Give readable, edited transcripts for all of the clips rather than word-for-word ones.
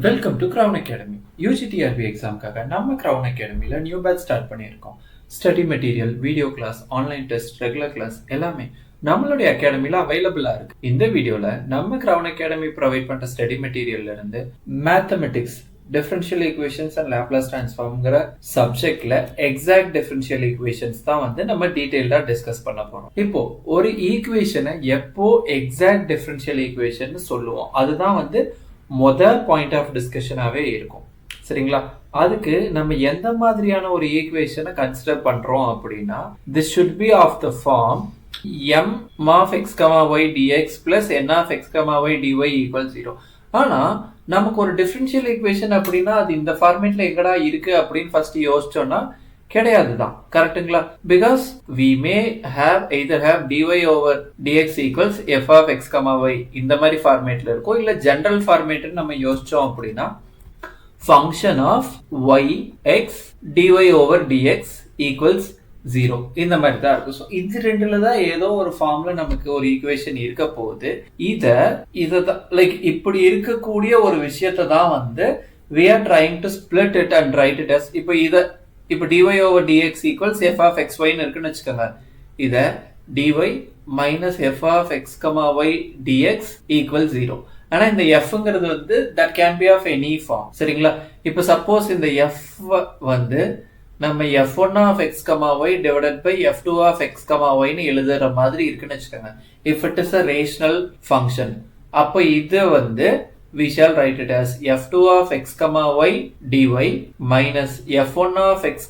Welcome to Crown Academy. UG TRB எக்ஸாம்க்காக நம்ம Crown அகாடமியில் நியூ பேட்ச் ஸ்டார்ட் பண்ணியிருக்கோம். Study material, video class, online test, regular class எல்லாமே நம்மளுடைய அகாடமியில் அவைலபிளாக இருக்கு. இந்த வீடியோவில் நம்ம கிரவுன் அகாடமி ப்ரொவைட் பண்ணுற ஸ்டடி மெட்டீரியல்ல இருந்து mathematics, differential equations and Laplace டிரான்ஸ்ஃபார்ம்ங்கிற சப்ஜெக்ட்ல எக்ஸாக்ட் டிஃபரன்ஷியல் ஈக்குவேஷன்ஸ் தான் வந்து நம்ம டீடைல்டா டிஸ்கஸ் பண்ண போறோம். இப்போ ஒரு ஈக்குவேஷனை எப்போ எக்ஸாக்ட் டிஃபரன்ஷியல் ஈக்குவேஷன் சொல்லுவோம், அதுதான் வந்து பாயிண்ட் ஆஃப் டிஸ்கஷனாவே இருக்கும். சரிங்களா? அதுக்கு நம்ம எந்த மாதிரியான ஒரு ஈக்குவேஷனை கன்சிடர் பண்றோம் அப்படின்னா, this should be of the form m of x, y dx plus n of x, y dy equals 0. ஆனா நமக்கு ஒரு டிஃபரன்ஷியல் ஈக்குவேஷன் அப்படின்னா அது இந்த ஃபார்மேட்ல எங்கடா இருக்கு அப்படின்னு ஃபர்ஸ்ட் யோசிச்சோம்னா கிடையாதுதான். கரெக்டுங்களா? Because we may either have dy over dx equals f of x, y இந்த மாதிரி ஃபார்மேட்ல இருக்கும். இல்ல ஜெனரல் ஃபார்மேட் நம்ம யோசிச்சோம் அப்படின்னா function of y x dy over dx equals 0 இந்த மாதிரி தான் இருக்கும். ஸோ இது ரெண்டுல தான் ஏதோ ஒரு ஃபார்ம்ல நமக்கு ஒரு ஈக்குவேஷன் இருக்க போகுது. இத லைக் இப்படி இருக்கக்கூடிய ஒரு விஷயத்தை தான் வந்து we are trying to split it and write it as இப்போ dy over dx equals f of x y ன்னு இருக்குன்னு வச்சுக்கோங்க. இத dy minus f of x, y dx equals 0. ஆனா இந்த fங்கிறது வந்து that can be of any form. சரிங்களா? இப்போ சப்போஸ் இந்த f வந்து நம்ம f1 of x, y divided by f2 of x, y ன்னு எழுதுற மாதிரி இருக்குன்னு வச்சுக்கோங்க. If it is a rational function, அப்போ இது வந்து we shall write it as f2 of x, y dy minus f1 of x,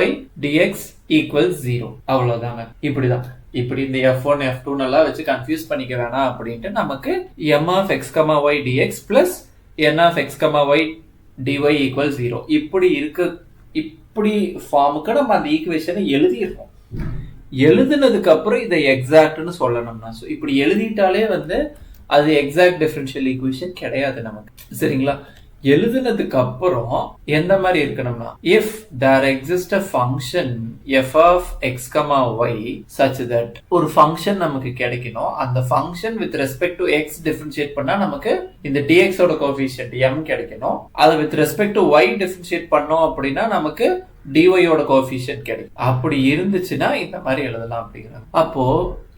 y dx equals 0. அவ்வளவுதாங்க. இப்படி இந்த f1 f2 நல்லா வச்சு கன்ஃபியூஸ் பண்ணிக்க வேணாம் அப்படின்ட்டு நமக்கு m of x, y dx plus n of x, y dy equals 0 இப்படி ஃபார்முக்கு நம்ம அந்த ஈக்குவேஷனை எழுதிடுறோம். எழுதுனதுக்கு அப்புறம் இதை எக்ஸாக்ட்னு சொல்லணும்னா, ஸோ இப்படி எழுதிட்டாலே வந்து அது எக்ஸாக்ட் டிஃபரன்ஷியல் ஈக்குவேஷன் கிடையாது நமக்கு. சரிங்களா? எழுதுனதுக்கு அப்புறம் எந்த மாதிரி இருக்கணும்னா, if there exists a function f of x, y such that ஒரு ஃபங்க்ஷன் நமக்கு கிடைக்கணும். அந்த function with respect to x differentiate பண்ணா நமக்கு இந்த dx ஓட கோஎஃபிஷியன்ட் m கிடைக்கணும். அதை with respect to y differentiate பண்ணோம் அப்படின்னா நமக்கு dy ஓட கோஎஃபிஷியன்ட் கிடைக்கும். அப்படி இருந்துச்சுன்னா இந்த மாதிரி எழுதலாம் அப்படிங்கிறாங்க. அப்போ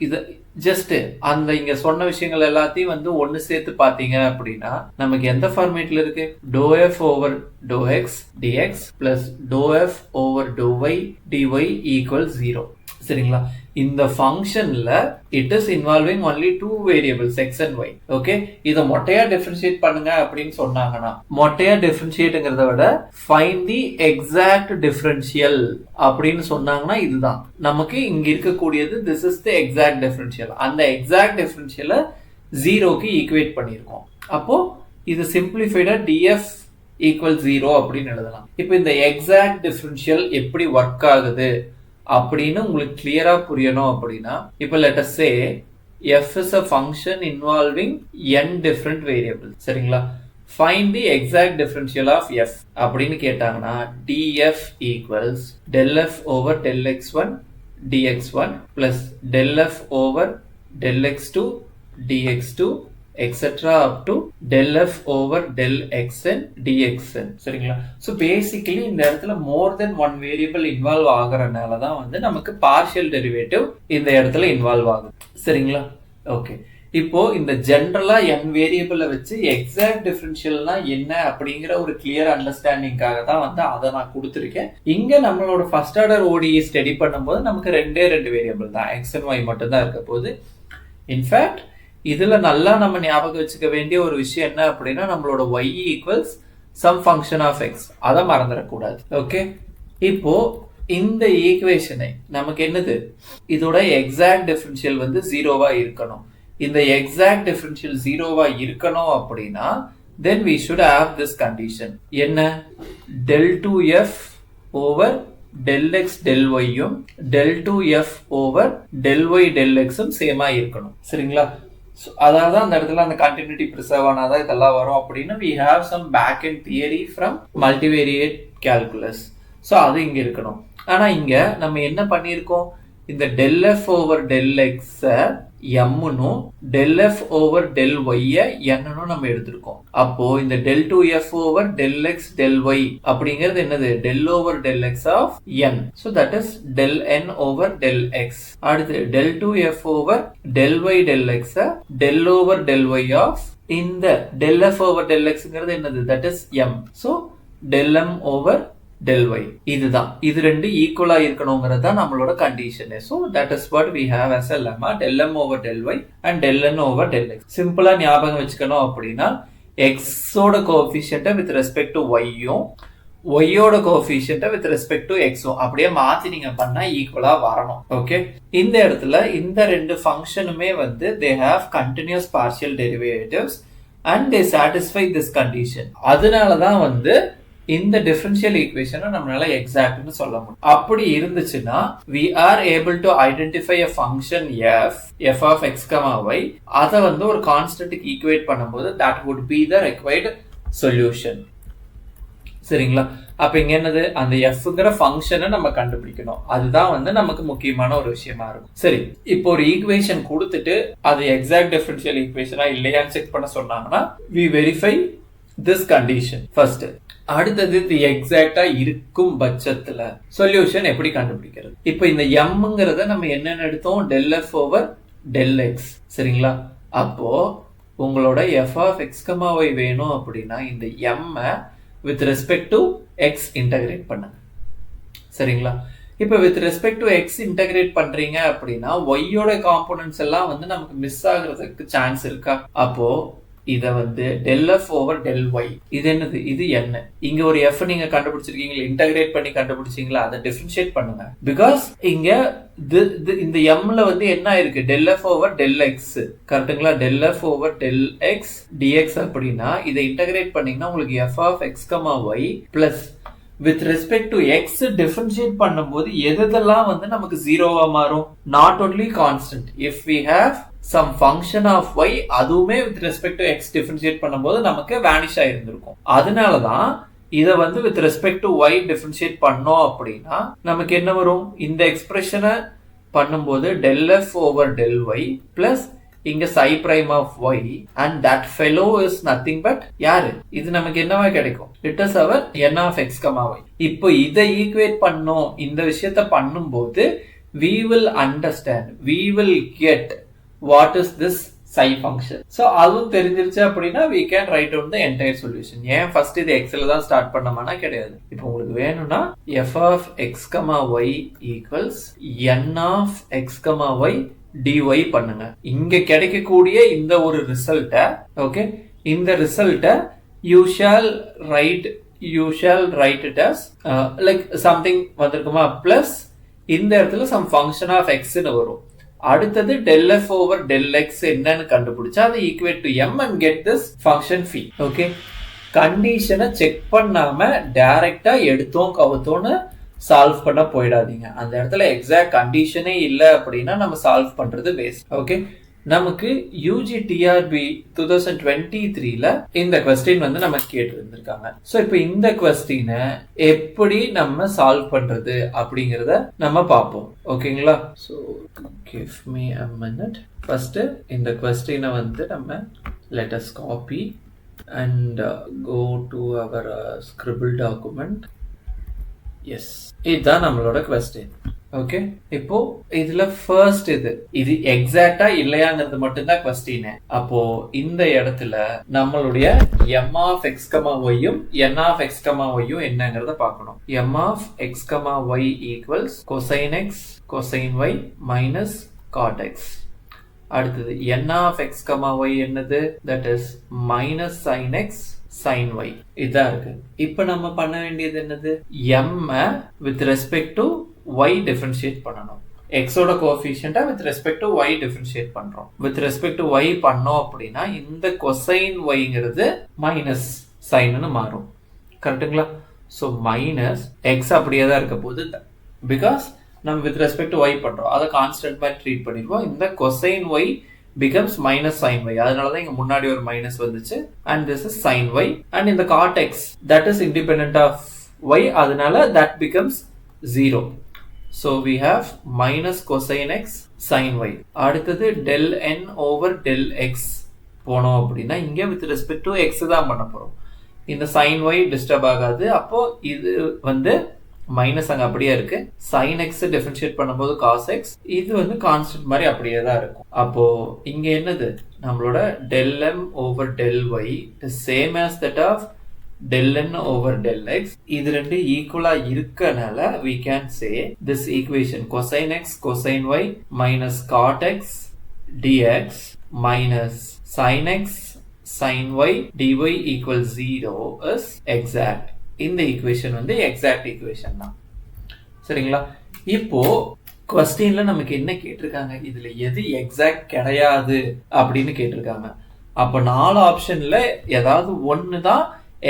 இது ஜஸ்ட் அந்த இங்க சொன்ன விஷயங்கள் எல்லாத்தையும் வந்து ஒன்னு சேர்த்து பாத்தீங்க அப்படின்னா நமக்கு எந்த ஃபார்மேட்ல இருக்கு? ∂f over ∂x dx plus ∂f over ∂y dy equals 0. சரிங்களா? இந்த ஃபங்க்ஷன்ல it is involving only 2 variables x and y. Okay, இத மொட்டையா டிஃபரன்ஷியேட் பண்ணுங்க அப்படின்னு சொன்னாங்கன்னா, மொட்டையா டிஃபரன்ஷியேட்ங்கிறத விட ஃபைண்ட் தி எக்ஸாக்ட் டிஃபரன்ஷியல் அப்படின்னு சொன்னாங்கன்னா இதுதான் நமக்கு இங்க இருக்கக்கூடியது. This is the exact differential. அந்த எக்ஸாக்ட் டிஃபரன்ஷியலை 0க்கு ஈக்குவேட் பண்ணியிருக்கோம். அப்போ இது சிம்பிளிஃபைடா df equals 0 அப்படின்னு எழுதலாம். இப்போ இந்த எக்ஸாக்ட் டிஃபரன்ஷியல் எப்படி ஒர்க் ஆகுது அப்படின்னு உங்களுக்கு கிளியரா புரியணும் அப்படின்னா, இப்போ let us say f is a function involving n different variables. சரிங்களா? find the exact differential of f அப்படின்னு கேட்டாங்கன்னா df equals del f over del x1 dx1 plus del f over del x2 dx2 etc. up to del f over del xn dxn. சரிங்களா? So basically இந்த இடத்துல மோர் தென் one variable involve ஆகிறனால தான் வந்து நமக்கு partial derivative இந்த இடத்துல involve ஆகுது. சரிங்களா? ஓகே, இப்போ இந்த ஜென்ரலா n வேரியபிளை வச்சு எக்ஸாக்ட் டிஃபரன்ஷியல்னா என்ன அப்படிங்கிற ஒரு கிளியர் அண்டர்ஸ்டாண்டிங்காக தான் வந்து அதை நான் கொடுத்துருக்கேன். இங்க நம்மளோட ஃபர்ஸ்ட் ஆர்டர் ஓடிஇ ஸ்டடி பண்ணும்போது நமக்கு ரெண்டு வேரியபிள் தான், x and y மட்டும் தான் இருக்க போகுது. இன்ஃபேக்ட் இதுல நல்லா நம்ம ஞாபகம் வச்சுக்க வேண்டிய ஒரு விஷயம் என்ன அப்படின்னா, நம்மளோட y equals some function of x. அதை மறந்துடக்கூடாது. ஓகே, இப்போ இந்த ஈக்குவேஷனை நமக்கு என்னது, இதோட எக்ஸாக்ட் டிஃபரன்ஷியல் வந்து 0வா இருக்கணும். இந்த எக்ஸாக்ட் டிஃபரன்ஷியல் 0வா இருக்கணும் அப்படின்னா then we should have this condition. என்ன? del 2f over del x del y யும் del 2f over del y del x ம் சேமா இருக்கணும். சரிங்களா? அதாவது அந்த இடத்துல அந்த கண்டினியூட்டி பிரிசர்வ் ஆனாதான் இதெல்லாம் வரும் அப்படின்னு we have some back end theory from multivariate calculus. So அது இங்க இருக்கணும். ஆனா இங்க நம்ம என்ன பண்ணியிருக்கோம், இந்த del f over del x mனும் del f over del y nனும் நம்ம எடுத்திருக்கோம். அப்போ இந்த del 2f over del x del y அப்படிங்கிறது என்னது? del over del x of n. So that is del n over del x. அடுத்து del 2f over del y del x del over del y of இந்த del f over del xங்கிறது என்னது? That is m. So del m over del y. இதுதான். இது ரெண்டு ஈக்குவலா இருக்கணும்ங்கிறது தான் நம்மளோட condition. So that is what we have as a lemma, del m over del y and del n over del x. சிம்பிளா ஞாபகம் வச்சுக்கணும் அப்படின்னா x ஓட coefficient with respect to y யும் y ஓட coefficient with respect to x யும் அப்படியே மாத்தி நீங்க பண்ணா ஈக்குவலா வரணும். ஓகே, இந்த இடத்துல இந்த ரெண்டு ஃபங்க்ஷனுமே வந்து they have continuous partial derivatives and they satisfy this condition. அதனால தான் வந்து இந்த டிஃபரன்ஷியல் ஈக்குவேஷனை நம்மளால எக்ஸாக்ட்னு சொல்ல முடியும். அப்படி இருந்துச்சுன்னா we are able to identify a function f of x, y அதை வந்து ஒரு கான்ஸ்டன்ட்க்கு ஈக்குவேட் பண்ணும்போது that would be the required solution. சரிங்களா? அப்ப இங்க என்னது? அந்த fங்கிற ஃபங்க்ஷனை நம்ம கண்டுபிடிக்கணும். அதுதான் வந்து நமக்கு முக்கியமான ஒரு விஷயமா இருக்கும். சரி, இப்போ ஒரு ஈக்குவேஷன் கொடுத்துட்டு அது எக்ஸாக்ட் டிஃபரன்ஷியல் ஈக்குவேஷனா இல்லையான்னு செக் பண்ண சொன்னாங்கன்னா we verify this condition first. அடுத்தது இது எக்ஸாக்டா இருக்கும் பட்சத்துல சொல்யூஷன் எப்படி கண்டுபிடிக்கிறது? இப்போ இந்த mங்கிறத நம்ம என்னன்னு எடுத்தோம்? del f over del x. சரிங்களா? அப்போ உங்களோட f of x, y வேணும் அப்படின்னா இந்த m with respect to x integrate பண்ணுங்க. சரிங்களா? இப்போ with respect to x integrate பண்றீங்க அப்படின்னா y யோட காம்போனன்ட்ஸ் எல்லாம் வந்து நமக்கு மிஸ் ஆகுறதுக்கு சான்ஸ் இருக்கா? அப்போ இத வந்து del f over del y, இது என்னது? இது n. இங்க ஒரு f நீங்க கண்டுபிடிச்சிருக்கீங்களா, இன்டகிரேட் பண்ணி கண்டுபிடிச்சீங்களா, அதை டிஃபரன்ஷியேட் பண்ணுங்க. பிகாஸ் இங்க இந்த mல வந்து என்ன இருக்கு? del f over del x. கரெக்ட்டுங்களா? del f over del x dx அப்படின்னா இதை இன்டகிரேட் பண்ணீங்கன்னா உங்களுக்கு f of x, y plus with respect to x differentiate பண்ணும்போது எதெல்லாம் வந்து நமக்கு ஜீரோவா மாறும்? not only constant, if we have some function of y அதுவுமே with respect to x differentiate பண்ணும்போது நமக்கு vanish ஆயிருந்திருக்கும். அதனாலதான் இதை வந்து with respect to y differentiate பண்ணோம் அப்படின்னா நமக்கு என்ன வரும்? இந்த எக்ஸ்பிரஷனை பண்ணும்போது del f over del y plus இங்க psi prime of y and that fellow is nothing but யாரு? இது நமக்கு என்னவா கிடைக்கும்? It is our n of x, y. இப்போ இதை ஈக்குவேட் பண்ணோம், இந்த விஷயத்தை பண்ணும்போது we will understand, we will get what is this psi function. So அதுவும் தெரிஞ்சிருச்சு அப்படின்னா we can write down the entire solution. ஏன் ஃபர்ஸ்ட் இது x ல தான் ஸ்டார்ட் பண்ணமானா கிடையாது. இப்போ உங்களுக்கு வேணும்னா f of x, y equals n of x, y dy பண்ணுங்க. இங்க கிடைக்கக்கூடிய இந்த ஒரு ரிசல்ட்ட, ஓகே, இந்த ரிசல்ட்ட you shall write it as like something வந்திருக்குமா plus இந்த இடத்துல some function of x ன்னு வரும். அடுத்தது del f over del x என்னன்னு கண்டுபிடிச்சா அதை equate to m and get this function phi. Okay, கண்டிஷனை செக் பண்ணாம டைரக்டா எடுத்தோம் கவுத்தோன்னு சால்வ் பண்ண போயிடாதீங்க. அந்த இடத்துல எக்ஸாக்ட் கண்டிஷனே இல்லை அப்படின்னா நம்ம சால்வ் பண்றது வேஸ்ட். ஓகே, நமக்கு யூஜி டிஆர்பி 2023ல இந்த கொஸ்டின் வந்து நம்ம கேட்டு இருந்திருக்காங்க. ஸோ இப்போ இந்த கொஸ்டினை எப்படி நம்ம சால்வ் பண்றது அப்படிங்கிறத நம்ம பார்ப்போம். ஓகேங்களா? So give me a minute. First இந்த கொஸ்டினை வந்து நம்ம let us copy and go to our scribble document. Yes, இதுதான் நம்மளோட கொஸ்டின். ஓகே, இப்போ இதுல ஃபர்ஸ்ட் இது எக்ஸாக்டா இல்லையாங்கிறது மட்டும்தான் கொஸ்டின். அப்போ இந்த இடத்துல நம்மளுடைய m of x, y-யும் n of x, y-யும் என்னங்கறத பார்க்கணும். m of x, y equals cosine x cosine y minus cot x. அடுத்தது n of x, y என்னது? that is minus sin x sin y. இதான் இருக்கு. இப்போ நம்ம பண்ண வேண்டியது என்னது? m with respect to y differentiate பண்ணணும். x ஓட கோஎஃபிஷியன்ட்டை with respect to y differentiate பண்றோம். with respect to y பண்ணோம் அப்படின்னா இந்த cosine yங்கிறது minus sinன்னு மாறும். கரெக்ட்டுங்களா? ஸோ மைனஸ் x அப்படியே தான் இருக்க போகுது. பிகாஸ் நம்ம with respect to y பண்றோம், அதை கான்ஸ்டன்ட் மாதிரி ட்ரீட் பண்ணிடுவோம். இந்த cosine y becomes minus sin y. அதனாலதான் இங்க முன்னாடி ஒரு மைனஸ் வந்துச்சு. and this is sin y and in the cot x that is independent of y, அதனால that becomes 0. So we have minus cosine x sin y. அடுத்தது del n over del x போனோம் அப்படின்னா இங்க with respect to x தான் பண்ண போறோம். இந்த sin y disturb ஆகாது. அப்போ இது வந்து மைனஸ் அங்க அப்படியே இருக்கு. sin x டிஃபரன்ஷியேட் பண்ணும்போது cos x இது வந்து கான்ஸ்டன்ட் மாதிரி அப்படியே தான் இருக்கும். அப்போ இங்க என்னது நம்மளோட del m over del y is same as that of del n over del x. இது ரெண்டு ஈக்குவலா இருக்கனால we can say this equation cosine x cosine y minus cot x dx minus sin x sin y dy equals 0 is exact. இந்த equation வந்து exact equation தான். சரிங்களா? இப்போ क्वेश्चनல நமக்கு என்ன கேட்டிருக்காங்க, இதுல எது எக்ஸாக்ட் கிடையாது அப்படின்னு கேட்டிருக்காங்க. அப்ப 4 ஆப்ஷன்ல ஏதாவது ஒன்னு தான்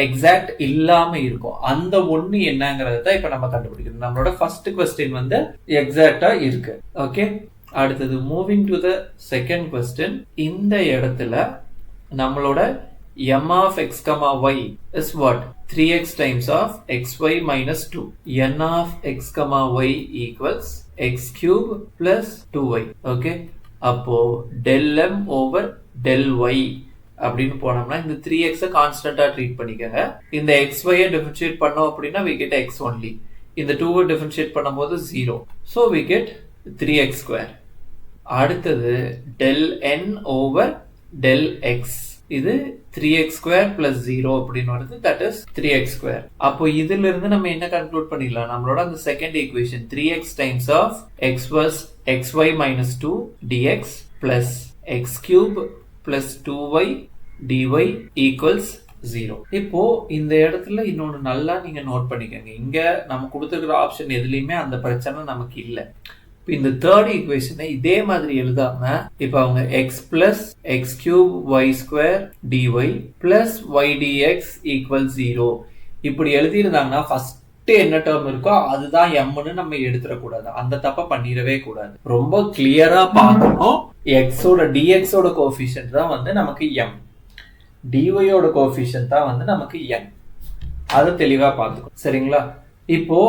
எக்ஸாக்ட் இல்லாம இருக்கும். அந்த ஒன்னு என்னங்கறத தான் இப்ப நம்ம கண்டுபிடிக்கணும். நம்மளோட ஃபர்ஸ்ட் क्वेश्चन வந்து எக்ஸாக்ட்டா இருக்கு. ஓகே, அடுத்தது moving to the second question. இந்த இடத்துல நம்மளோட m of x, y is what? 3x times of xy minus 2. n of x, y equals x cube plus 2y. Okay. அப்போ del m over del y அப்படின்னு போனோம்னா இந்த 3x கான்ஸ்டன்டா treat பண்ணிக்கங்க. இந்த xy differentiate பண்ணோம் அப்படின்னா we get x only. இந்த 2 differentiate பண்ணும்போது 0. So we get 3x square. அடுத்தது del n over del x. இது 3x square plus 0 அப்படின்னு வருது. that is 3x square. அப்போ இதுல இருந்து நம்ம என்ன கன்க்ளூட் பண்ணிடலாம், நம்மளோட அந்த second equation 3x times of xy minus 2 dx plus x cube plus 2y dy equals 0. இப்போ இந்த இடத்துல இன்னொன்னு நல்லா நீங்க நோட் பண்ணிக்கங்க. இங்க நம்ம கொடுத்துருக்கிற ஆப்ஷன் எதுலயுமே அந்த பிரச்சனை நமக்கு இல்லை. இந்த தேர்ட் ஈக்குவேஷனை இதே மாதிரி எழுதாம இப்ப அவங்க x plus x cube y square dy plus y dx equals 0 இப்படி எழுதியிருந்தாங்கன்னா ஃபர்ஸ்ட் என்ன டேர்ம் இருக்கோ அதுதான் mன்னு நம்ம எடுத்துடக்கூடாது. அந்த தப்ப பண்ணிடவே கூடாது. ரொம்ப கிளியரா பார்க்கணும். xோட dxோட கோஎஃபிஷியன்ட் தான் வந்து நமக்கு m, dyயோட கோஎஃபிஷியன்ட் தான் வந்து நமக்கு n. அதை தெளிவா பார்த்துக்கணும். சரிங்களா? இப்போ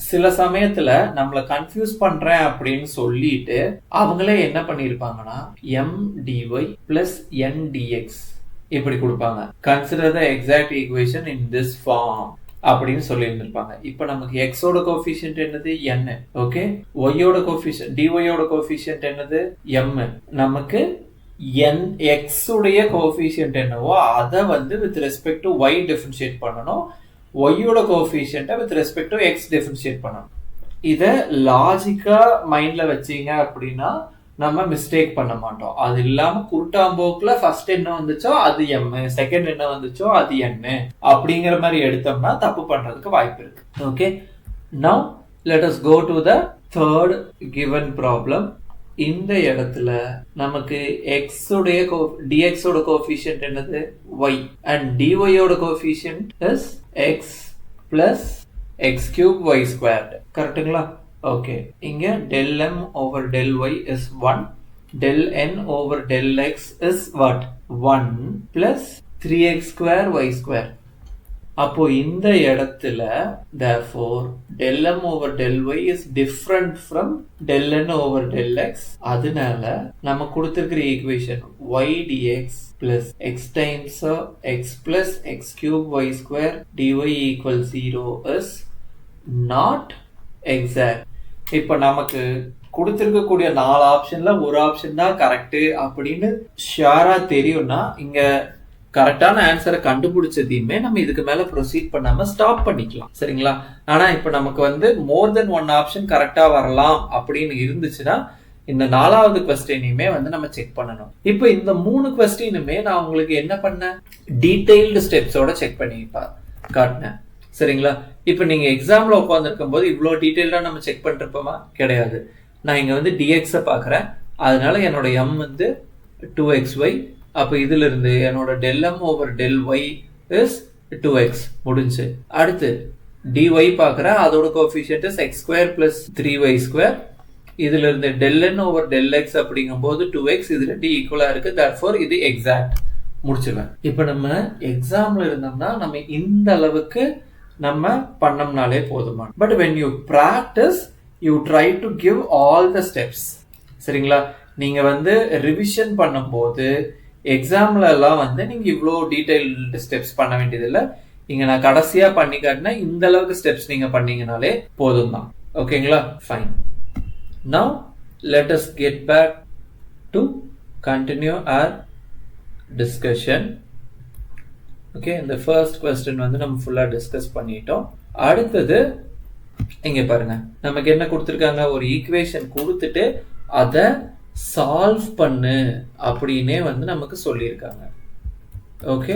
சில சமயத்துல நம்மள கன்ஃபியூஸ் பண்றேன் அப்படின்னு சொல்லிட்டு அவங்களே என்ன பண்ணிருப்பாங்கன்னா m dy plus n dx இப்படி கொடுப்பாங்க. Consider the exact equation in this form அப்படின்னு சொல்லி இருந்திருப்பாங்க. இப்போ நமக்கு x ஓட கோஎஃபிஷியன்ட் என்னது n. ஓகே, y ஓட கோஎஃபிஷியன்ட் dy ஓட கோஎஃபிஷியன்ட் என்னது m. நமக்கு x உடைய கோஎஃபிஷியன்ட் என்னவோ அதை வந்து with respect to y differentiate பண்ணணும். ஒய்யோட கோஎஃபிஷியன்ட்டை with respect to x differentiate பண்ணணும். இதை லாஜிக்கா மைண்ட்ல வச்சீங்க அப்படின்னா நம்ம மிஸ்டேக் பண்ண மாட்டோம். அது இல்லாம குருட்டாம்போக்குல ஃபர்ஸ்ட் என்ன வந்துச்சோ அது எம், செகண்ட் என்ன வந்துச்சோ அது என்ன அப்படிங்கிற மாதிரி எடுத்தோம்னா தப்பு பண்றதுக்கு வாய்ப்பு இருக்கு. Okay, now let us go to the third given problem. இந்த இடத்துல நமக்கு x உடைய dx ஓட கோஎஃபிஷியன்ட் என்னது y and dy ஓட coefficient is x plus x cube y squared. கரெக்ட்டுங்களா? ஓகே, இங்க del m over del y is 1, del n over del x is what? 1 plus 3x square y square. அப்போ இந்த இடத்துல therefore del m over del y is different from del n over del x. அதனால நம்ம கொடுத்திருக்கிற equation y dx plus x times x plus x cube y square dy equals 0 is not exact. இப்போ நமக்கு கொடுத்திருக்கக்கூடிய 4 ஆப்ஷன்ல ஒரு option தான் correct அப்படின்னு ஷியரா தெரியும்னா இங்க கரெக்டான ஆன்சரை கண்டுபிடிச்சதையுமே நம்ம இதுக்கு மேல ப்ரொசீட் பண்ணாம ஸ்டாப் பண்ணிக்கலாம். சரிங்களா? ஆனா இப்ப நமக்கு வந்து மோர் தென் ஒன் ஆப்ஷன் கரெக்டா வரலாம் அப்படின்னு இருந்துச்சுன்னா இந்த 4வது क्वेश्चनயுமே வந்து நம்ம செக் பண்ணணும். இப்போ இந்த 3 क्वेश्चनயுமே நான் உங்களுக்கு என்ன பண்ணேன், டீடைல்டு ஸ்டெப்ஸோட செக் பண்ணி காட்டினேன். சரிங்களா? இப்போ நீங்க எக்ஸாம்ல உட்காந்துருக்கும் போது இவ்வளவு டீடைல்டா நம்ம செக் பண்ணிருப்போமா? கிடையாது. நான் இங்க வந்து dx பாக்குறேன். அதனால என்னோட m வந்து 2xy. அப்ப இதுல இருந்து என்னோட del m over del y is 2x முடிஞ்சு. அடுத்து dy பாக்குறேன், அதோட coefficient is x square plus 3y square. இதுல இருந்து del n over del x அப்படிங்கும்போது 2x, இது ரெண்டு ஈக்குவலா இருக்கு. therefore இது எக்ஸாக்ட் முடிச்சிருவேன். இப்ப நம்ம எக்ஸாம்ல இருந்தோம்னா நம்ம இந்த அளவுக்கு நம்ம பண்ணோம்னாலே போதுமான. But when you practice you try to give all the steps. சரிங்களா? நீங்கள் வந்து ரிவிஷன் பண்ணும்போது எக்ஸாம்ல எல்லாம் வந்து நீங்கள் இவ்வளோ டீட்டெயில்டு ஸ்டெப்ஸ் பண்ண வேண்டியதில்லை. இங்கே நான் கடைசியாக பண்ணி காட்டினா இந்த அளவுக்கு ஸ்டெப்ஸ் நீங்கள் பண்ணீங்கனாலே போதும் தான். ஓகேங்களா? Fine. Now let us get back to continue our discussion. Okay, இந்த ஃபர்ஸ்ட் கொஸ்டின் வந்து நம்ம ஃபுல்லாக டிஸ்கஸ் பண்ணிட்டோம். அடுத்தது இங்க பாருங்க, நமக்கு என்ன கொடுத்துருக்காங்க, ஒரு ஈக்குவேஷன் கொடுத்துட்டு அதை சால்வ் பண்ணு அப்படின்னே வந்து நமக்கு சொல்லியிருக்காங்க. ஓகே,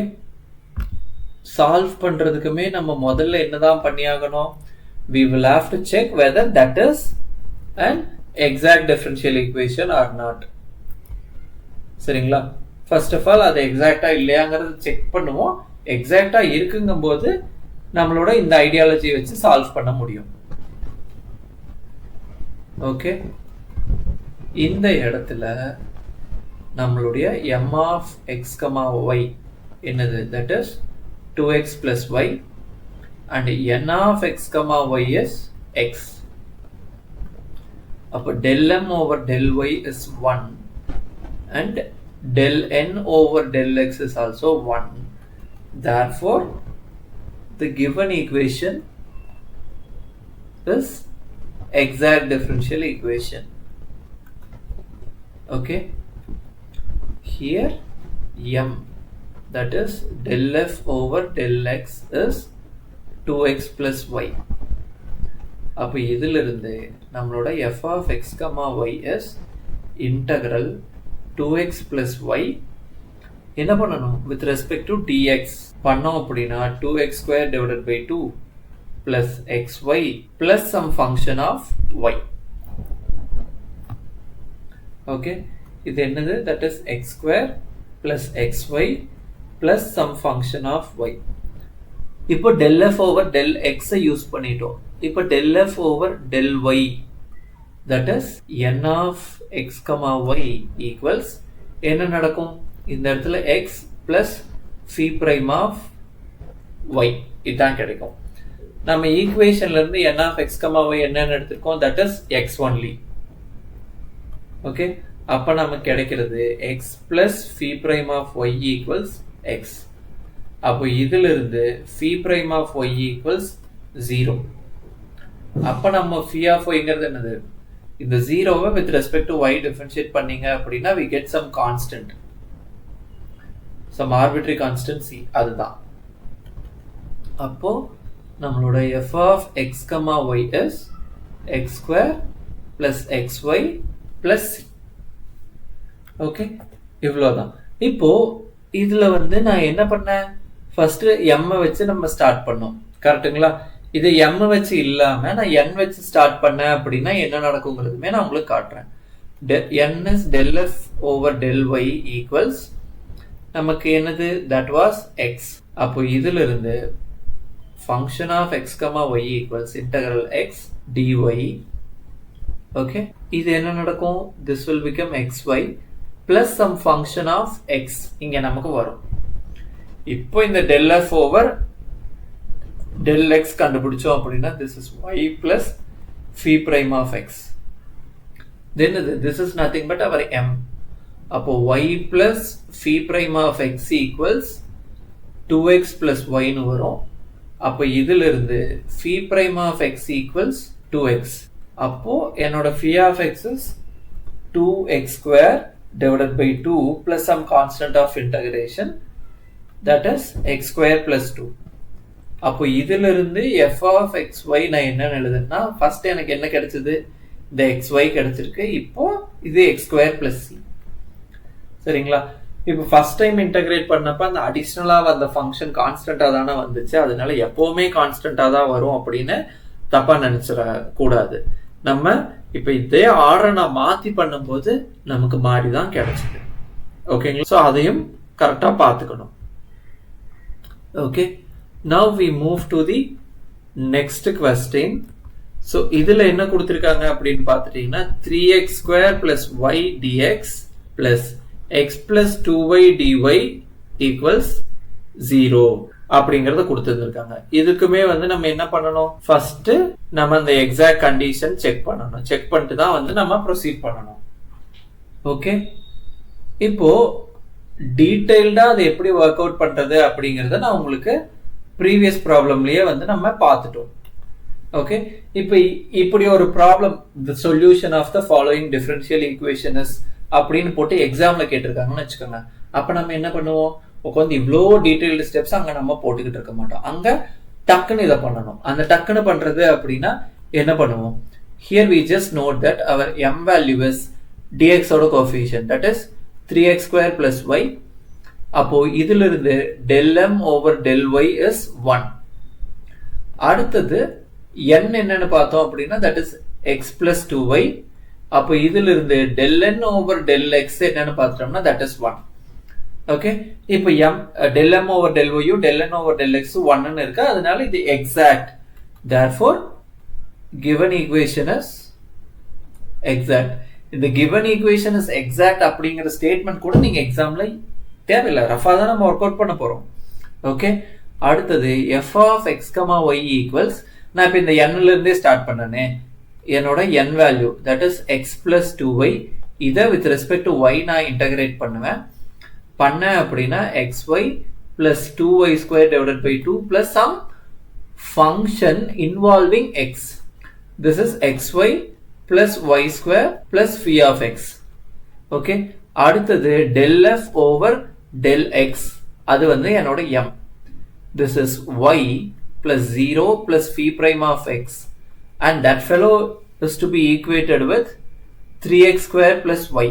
சால்வ் பண்றதுக்குமே நம்ம முதல்ல என்னதான் பண்ணியாகணும், we will have to check whether that is an exact differential equation or not. சரிங்களா? ஃபர்ஸ்ட் ஆஃப் ஆல் அது எக்ஸாக்டா இல்லையாங்கிறது செக் பண்ணுவோம். எக்ஸாக்டா இருக்குங்கும் போது நம்மளோட இந்த ஐடியாலஜி வச்சு சால்வ் பண்ண முடியும். ஓகே, இந்த இடத்துல நம்மளுடைய m of x, y என்னது, that is 2x plus y and n of x, y is x. அப்போ del m over del y is 1 and del n over del x is also 1. Therefore, the given equation is exact differential equation. Okay, here m, that is del f over del x is 2x plus y. அப்போ இதிலிருந்து நம்மளோட f of x, y is integral 2x plus y என்ன பண்ணணும், with respect to dx பண்ணோம் அப்படின்னா 2x square divided by 2 plus xy plus some function of y. Okay, இது என்னது, that is x square plus xy plus some function of y. இப்போ del f over del x use பண்ணிட்டோம். இப்போ del f over del y, that is n of x, y equals என்ன நடக்கும், இந்த இடத்துல x plus phi prime of y இதுதான் கிடைக்கும். நம்ம ஈக்குவேஷன்ல இருந்து n of x, y என்னன்னு எடுத்திருக்கோம், that is x only. Okay, அப்ப நமக்கு கிடைக்கிறது x plus phi prime of y equals x. அப்போ இதில் இருந்து phi prime of y equals 0. அப்ப நம்ம phi of yங்கிறது என்னது, இந்த 0வை with respect to y differentiate பண்ணீங்க அப்படின்னா we get some constant, some arbitrary constant c, அதுதான். அப்போ நம்மளோட f of x, y is x square plus xy plus c. Okay, இவ்வளோதான். இப்போ இதுல வந்து நான் என்ன பண்ணேன், ஃபர்ஸ்ட் m வச்சு நம்ம ஸ்டார்ட் பண்ணோம், கரெக்டுங்களா? இது m வச்சு இல்லாம நான் n வச்சு ஸ்டார்ட் பண்ணேன் அப்படின்னா என்ன நடக்குங்கிறதுமே நான் உங்களுக்கு காட்டுறேன். n is del f over del y equals நமக்கு என்னது, that was x. அப்போ இதுல இருந்து function of x, y equals integral x dy. Okay, இது என்ன நடக்கும், this will become xy plus some function of x இங்க நமக்கு வரும். இப்போ இந்த del f over del x கண்டுபிடிச்சோம் அப்படின்னா this is y plus phi prime of x. Then this is nothing but our m. அப்போ y plus phi prime of x equals 2x plus y னு வரும். அப்போ இதில் இருந்து phi prime of x equals 2x. அப்போ என்னோட phi of x is 2x square divided by 2 plus some constant of integration, that is x square plus 2. அப்போ இதில் இருந்து f of xy நான் என்ன எழுதுனா, ஃபர்ஸ்ட் எனக்கு என்ன கிடைச்சது, இந்த xy கிடைச்சிருக்கு. இப்போ இது x square plus c. சரிங்களா? இப்போ ஃபர்ஸ்ட் டைம் இன்டகிரேட் பண்ணப்ப அந்த அடிஷனலா வந்த ஃபங்க்ஷன் கான்ஸ்டன்டா தானே வந்துச்சு, அதனால எப்பவுமே கான்ஸ்டன்டா தான் வரும் அப்படின்னு தப்பா நினைச்சிட கூடாது. நம்ம இப்ப இதே ஆர்டரை நான் மாத்தி பண்ணும்போது நமக்கு மாறி தான் கிடைச்சது. ஓகேங்களா? ஸோ அதையும் கரெக்டா பார்த்துக்கணும். Okay, now we move to the next question. So இதுல என்ன கொடுத்திருக்காங்க அப்படின்னு பார்த்துட்டீங்கன்னா 3x square plus y dx plus x plus 2y dy equals 0. அப்படிங்கறத கொடுத்துருக்காங்க. இதுக்குமே வந்து நம்ம என்ன பண்ணணும், ஃபர்ஸ்ட் நம்ம அந்த எக்ஸாக்ட் கண்டிஷன் செக் பண்ணணும். செக் பண்ணிட்டு தான் வந்து நம்ம ப்ரொசீட் பண்ணணும். ஓகே, இப்போ டீடைல்டா அதை எப்படி ஒர்க் அவுட் பண்றது அப்படிங்கறத நான் உங்களுக்கு ப்ரீவியஸ் ப்ராப்ளம்லயே வந்து நம்ம பார்த்துட்டோம். ஓகே, இப்போ இப்படி ஒரு problem the solution of the following differential equation is அப்படின்னு போட்டு எக்ஸாம்ல கேட்டிருக்காங்கன்னு வச்சுக்கோங்க. அப்ப நம்ம என்ன பண்ணுவோம், உட்காந்து இவ்வளோ டீடைல்டு ஸ்டெப்ஸ் அங்க நம்ம போட்டுக்கிட்டு இருக்க மாட்டோம். அங்க டக்குன்னு இதை பண்ணணும். அந்த டக்குன்னு பண்றது அப்படின்னா என்ன பண்ணுவோம், here we just note that our m value is dx ஓட coefficient, that is 3x square plus y. அப்போ இதுல இருந்து del m over del y is 1. அடுத்தது n என்னன்னு பார்த்தோம் அப்படின்னா that is x plus 2y. அப்போ இதுல இருந்து del n over del x என்னன்னு பார்த்தோம்னா that is 1. ஓகே, இப்போ del m over del y del n over del x 1 ன்னு இருக்கு. அதனால இது exact. therefore given equation is exact. இந்த given equation is exact அப்படிங்கிற ஸ்டேட்மெண்ட் கூட நீங்க எக்ஸாம்ல தேவையில்லை, ரஃபா தான் நம்ம ஒர்க் அவுட் பண்ண போறோம். ஓகே, அடுத்தது f of x, y equals, நான் இப்போ இந்த n ல இருந்தே ஸ்டார்ட் பண்ணனே, என்னோட n value that is x plus 2y, இதை with respect to y நான் இன்டகிரேட் பண்ணுவேன். அப்படின்னா xy plus 2y square divided by 2 plus some function involving x. This is xy plus y square plus phi of x. Okay, அடுத்தது del f over del x, அது வந்து என்னோட m. This is y plus 0 plus phi prime of x, and that fellow is to be equated with 3x square plus y.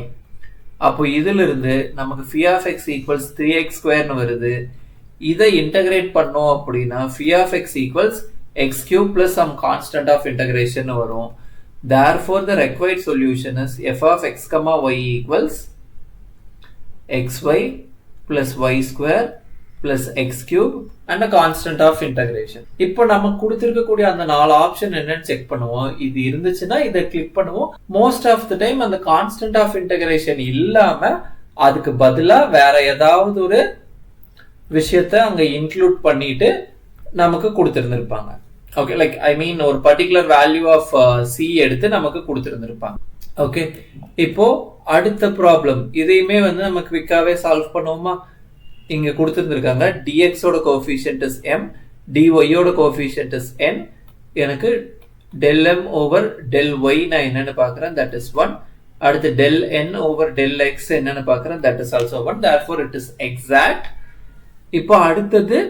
அப்போ இதில் இருந்து நமக்கு phi of x equals 3x square னு வருது. இதை இன்டகிரேட் பண்ணோம் அப்படின்னா phi of x equals x cube plus some constant of integration வரும். Therefore the required solution is f of x comma y equals xy plus y square plus x cube and a constant of integration. இப்போ நம்ம கொடுத்திருக்கக்கூடிய அந்த 4 option என்னன்னு check பண்ணுவோம். இது இருந்துச்சுன்னா இதை கிளிக் பண்ணுவோம். மோஸ்ட் ஆஃப் த டைம் அந்த கான்ஸ்டன்ட் ஆஃப் இன்டகிரேஷன் இல்லாம அதுக்கு பதிலா வேற ஏதாவது ஒரு விஷயத்தை அங்க இன்க்ளூட் பண்ணிட்டு நமக்கு கொடுத்திருந்திருப்பாங்க. ஓகே, லைக் ஐ மீன் ஒரு பர்டிகுலர் வேல்யூ ஆஃப் சி எடுத்து நமக்கு கொடுத்திருந்திருப்பாங்க. ஓகே, இப்போ அடுத்த ப்ராப்ளம் இதையுமே வந்து நம்ம குவிக்காவே சால்வ் பண்ணுவோமா. இங்க கொடுத்திருந்திருக்காங்க dx ஓட கோஎஃபிஷியன்ட் இஸ் m, dy ஓட கோஎஃபிஷியன்ட் இஸ் n. எனக்கு del m over del y நான் என்னன்னு பார்க்கறேன், that is 1. அடுத்து del n over del x என்னன்னு பார்க்கறேன், that is also 1. therefore it is exact. இப்போ அடுத்தது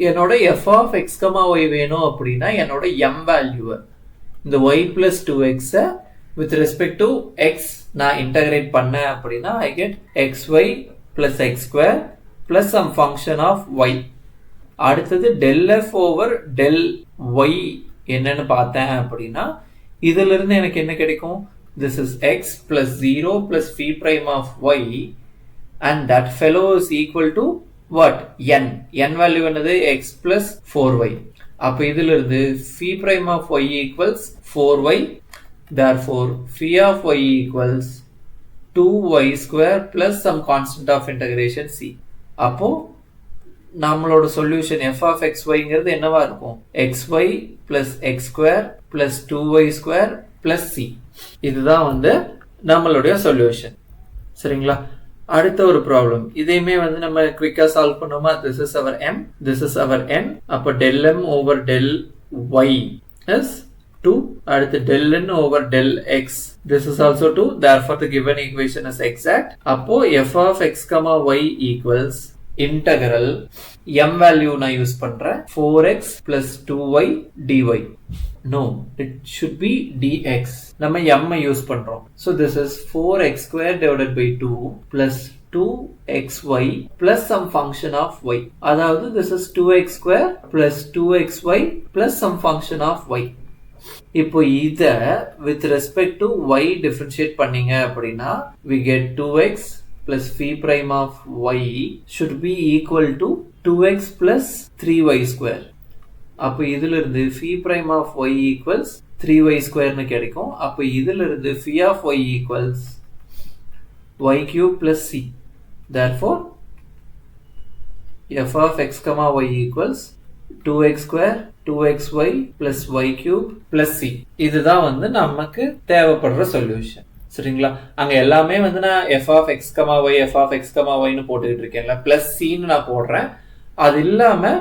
என்னோட f of x, y வேணும் அப்படின்னா என்னோட m வேல்யூ இந்த y plus 2x with respect to x நான் இன்டகிரேட் பண்ணேன் அப்படின்னா I get xy plus x square plus some function of y. அடுத்தது del f over del y என்னன்னு பார்த்தேன் அப்படின்னா இதுல இருந்து எனக்கு என்ன கிடைக்கும், this is x plus 0 plus phi prime of y, and that fellow is equal to what, n. n value என்னது x plus 4y. அப்ப இதுல இருந்து phi prime of y equals 4y. therefore phi of y equals 2y square plus some constant of integration c. அப்போ நம்மளோட solution f of xyங்கிறது என்னவா இருக்கும், xy plus x square plus 2y square plus c. இதுதான் வந்து நம்மளுடைய solution. சரிங்களா, அடுத்த ஒரு ப்ராப்ளம் இதையுமே வந்து நம்ம குவிக்கா சால்வ் பண்ணுவோமா. this is our m, this is our n. அப்போ del m over del y is 2. அடுத்து del n over del x, this is also 2. therefore the given equation is exact. அப்போ f of x comma y equals integral m value நான் use பண்றேன் 4x plus 2y dy. no, it should be dx. நம்ம m use பண்றோம். so this is 4x square divided by 2 plus 2xy plus some function of y. அதாவது this is 2x square plus 2xy plus some function of y. இப்போ இத with respect to y differentiate பண்ணீங்க அப்படின்னா we get 2x plus phi prime of y should be equal to 2x plus 3y square. அப்போ இதுல இருந்து phi prime of y equals 3y square னு கிடைக்கும். அப்போ இதுல இருந்து phi of y equals y cube plus c. therefore f of x comma y equals 2x square 2xy plus y cube plus c. இதுதான் வந்து நமக்கு தேவைப்படுற சொல்யூஷன். சரிங்களா? அங்க எல்லாமே வந்து நான் f of x comma y f of x comma y னு போட்டுக்கிட்டு இருக்கேன்ல, plus c னு நான் போடுறேன். அது இல்லாம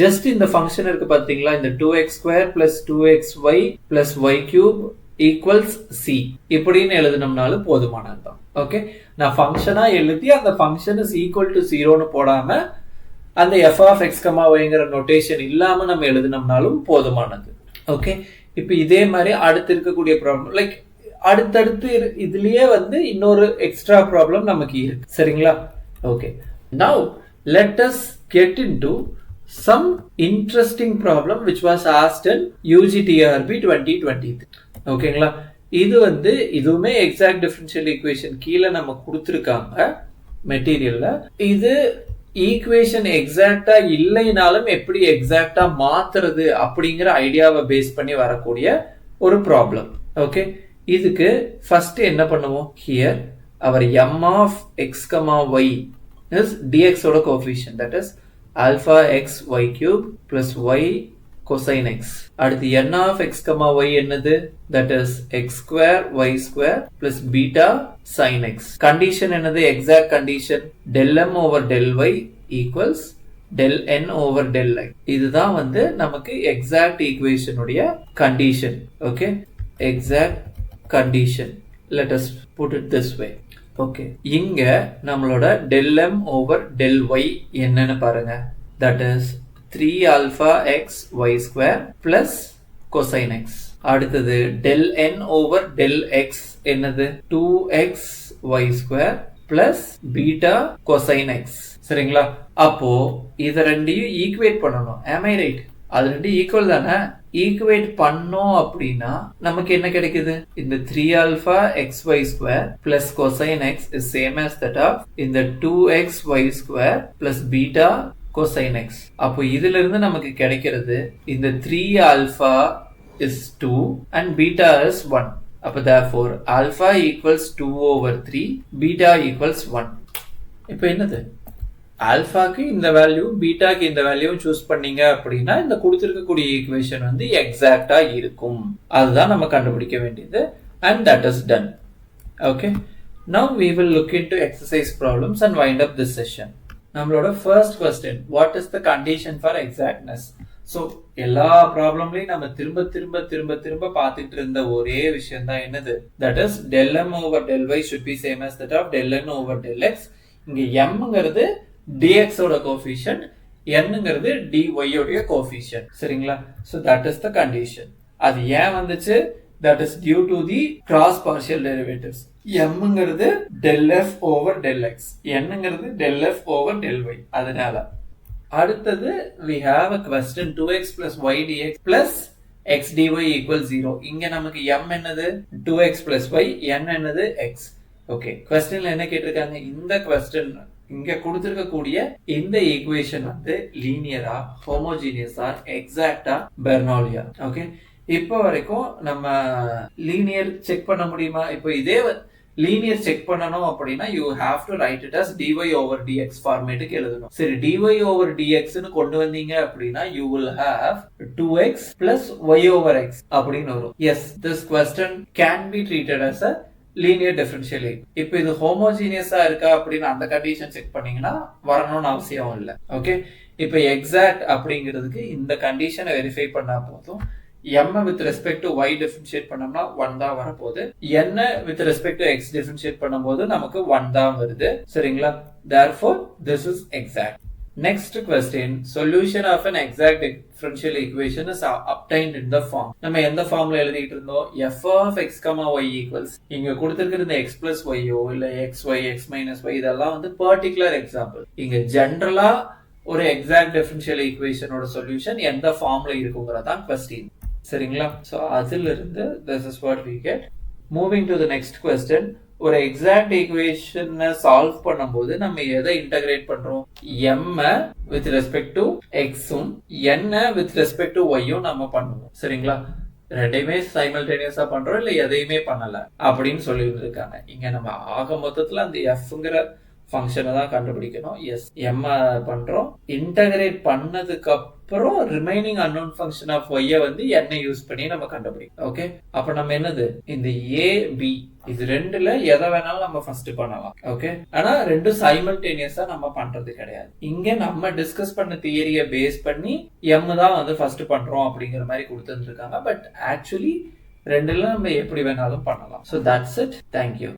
ஜஸ்ட் இந்த ஃபங்க்ஷன் இருக்கு பாத்தீங்களா, இந்த 2x square plus 2xy plus y cube equals c இப்படின்னு எழுதினோம்னாலும் போதுமானதுதான். ஓகே, நான் ஃபங்க்ஷனா எழுதி அந்த ஃபங்க்ஷன் is equal to 0னு போடாம அந்த f of x, yங்கிற நோட்டேஷன் இல்லாம நம்ம எழுதினோம்னாலும் போதுமானது. ஓகே, இப்போ இதே மாதிரி அடுத்து இருக்கக்கூடிய ப்ராப்ளம் லைக் அடுத்தடுத்து இதுலயே வந்து இன்னொரு எக்ஸ்ட்ரா ப்ராப்ளம் நமக்கு இருக்கு. சரிங்களா? Okay, now let us get into some interesting problem which was asked in UGTRB 2023. ஓகேங்களா? இது வந்து இதுவுமே எக்ஸாக்ட் டிஃபரன்ஷியல் ஈக்குவேஷன் கீழே நம்ம கொடுத்துருக்காங்க மெட்டீரியல்ல. இது ஈக்குவேஷன் எக்ஸாக்டா இல்லைனாலும் எப்படி எக்ஸாக்டா மாத்துறது அப்படிங்கிற ஐடியாவை பேஸ் பண்ணி வரக்கூடிய ஒரு ப்ராப்ளம். ஓகே, இதுக்கு ஃபர்ஸ்ட் என்ன பண்ணுவோம், here our m of x, y is dx ஓட coefficient, that is alpha x y cube plus y cosine x. அடுத்து n of x, y என்னது, that is x square y square plus beta sin x. Condition என்னது, exact condition del m over del y equals del n over del x. இதுதான் வந்து நமக்கு exact equation உடைய condition. Okay, exact condition. Let us put it this way. Okay, இங்க நம்மளோட del m over del y என்னன்னு பாருங்க, that is 3 alpha x y square plus cosine x. அடுத்தது del n over del x என்னது, 2x y square plus beta cosine x. சரிங்களா? அப்போ இத ரெண்டையும் ஈக்குவேட் பண்ணணும். am I right? அது ரெண்டும் ஈக்குவல் தானே? ஈக்குவேட் பண்ணோம் அப்படின்னா நமக்கு என்ன கிடைக்குது, இந்த 3 alpha xy square plus cosine x is same as that of இந்த 2xy square plus beta cosine x. அப்போ இதுல இருந்து நமக்கு கிடைக்கிறது இந்த 3 alpha is 2 and beta is 1. அப்போ therefore alpha equals 2 over 3, beta equals 1. இப்போ என்னது, ஆல்பாக்கு இந்த வேல்யூ பீட்டாக்கு இந்த வேல்யூ சூஸ் பண்ணீங்க அப்படின்னா இந்த கொடுத்திருக்கக்கூடிய ஈக்குவேஷன் வந்து எக்ஸாக்டா இருக்கும். அதுதான் நம்ம கண்டுபிடிக்க வேண்டியது. and that is done. Okay, now we will look into exercise problems and wind up this session. நம்மளோட first question, what is the condition for exactness? So எல்லா ப்ராப்ளம்லையும் நம்ம திரும்ப திரும்ப திரும்ப திரும்ப பார்த்துட்டு இருந்த ஒரே விஷயம் தான் என்னது, that is del m over del y should be same as that of del n over del x. இங்க mங்கிறது dx ஓட கோஎஃபிஷியன்ட், nங்கிறது dy உடைய கோஎஃபிஷியன்ட். சரிங்களா? so that is the condition. அது ஏன் வந்துச்சு, that is due to the cross partial derivatives. mங்கிறது del f over del x, nங்கிறது del f over del y. அதனால அடுத்தது we have a question 2x plus y dx plus x dy equals 0. இங்க நமக்கு m என்னது 2x plus y, n என்னது x. Okay, क्वेश्चनல என்ன கேட்டிருக்காங்க, இந்த question இங்க கொடுத்திருக்கக்கூடிய இந்த ஈக்குவேஷன் வந்து லீனியரா, ஹோமோஜீனியஸா, எக்ஸாக்ட்டா, பெர்னோலியா. ஓகே, இப்போ வரைக்கும் நம்ம லீனியர் செக் பண்ண முடியுமா? இப்போ இதே லீனியர் செக் பண்ணணும் அப்படின்னா you have to write it as dy over dx ஃபார்மேட்டுக்கு எழுதணும். சரி, dy over dx னு கொண்டு வந்தீங்க அப்படின்னா you will have 2x plus y over x அப்படின்னு வரும். Yes, this question can be treated as a linear differential equation. இப்போ இது ஹோமோஜீனியஸா இருக்கா அப்படின்னு அந்த கண்டிஷன் செக் பண்ணீங்கன்னா வரணும்னு அவசியம் இல்லை. ஓகே, இப்போ எக்ஸாக்ட் அப்படிங்கிறதுக்கு இந்த கண்டிஷனை வெரிஃபை பண்ணா போதும். m with respect to y differentiate பண்ணோம்னா 1 தான் வரப்போகுது, n with respect to x differentiate பண்ணும்போது நமக்கு 1 தான் வருது. சரிங்களா? therefore this is exact. Next question, solution of an exact differential equation is obtained in the form. நம்ம எந்த ஃபார்ம்ல எழுதிட்டு இருந்தோம், f of x, y equals இங்க கொடுத்திருக்கிற இந்த x plus y இல்ல xy, x minus y இதெல்லாம் வந்து பர்టిక్యులர் எக்ஸாம்பிள். இங்க ஜெனரலா ஒரு எக்ஸாக்ட் டிஃபரன்ஷியல் ஈக்குவேஷனோட சொல்யூஷன் எந்த ஃபார்ம்ல இருக்குங்கிறதான் क्वेश्चन. சரிங்களா? சோ அதிலிருந்து this is what we get. Moving to the next question, ஒரு எக்ஸாக்ட் ஈக்குவேஷனை சால்வ் பண்ணும்போது நம்ம எதை இன்டகிரேட் பண்றோம், m with respect to x um n with respect to y உம் நம்ம பண்ணுவோம். சரிங்களா? ரெண்டையுமே சைமல்டேனியஸா பண்றோம் இல்ல எதையுமே பண்ணல அப்படின்னு சொல்லி இருக்காங்க. இங்க நம்ம ஆக மொத்தத்துல அந்த fங்கிற ஃபங்க்ஷனை தான் கண்டுபிடிக்கணும். எஸ், எம் பண்றோம். இன்டகிரேட் பண்ணதுக்கு அப்புறம் ரிமைனிங் அன்னோன் ஃபங்க்ஷன் ஆஃப் ஒய்யை வந்து என்ன யூஸ் பண்ணி நம்ம கண்டுபிடிக்கணும். ஓகே, அப்ப நம்ம என்னது இந்த ஏ பி இது ரெண்டுல எதை வேணாலும் நம்ம ஃபர்ஸ்ட் பண்ணலாம். ஓகே, ஆனா ரெண்டும் சைமல்டேனியஸா நம்ம பண்றது கிடையாது. இங்க நம்ம டிஸ்கஸ் பண்ண தியரியை பேஸ் பண்ணி எம் தான் வந்து ஃபர்ஸ்ட் பண்றோம் அப்படிங்கிற மாதிரி கொடுத்துருக்காங்க. பட் ஆக்சுவலி ரெண்டுல நம்ம எப்படி வேணாலும் பண்ணலாம். So that's it. தேங்க்யூ.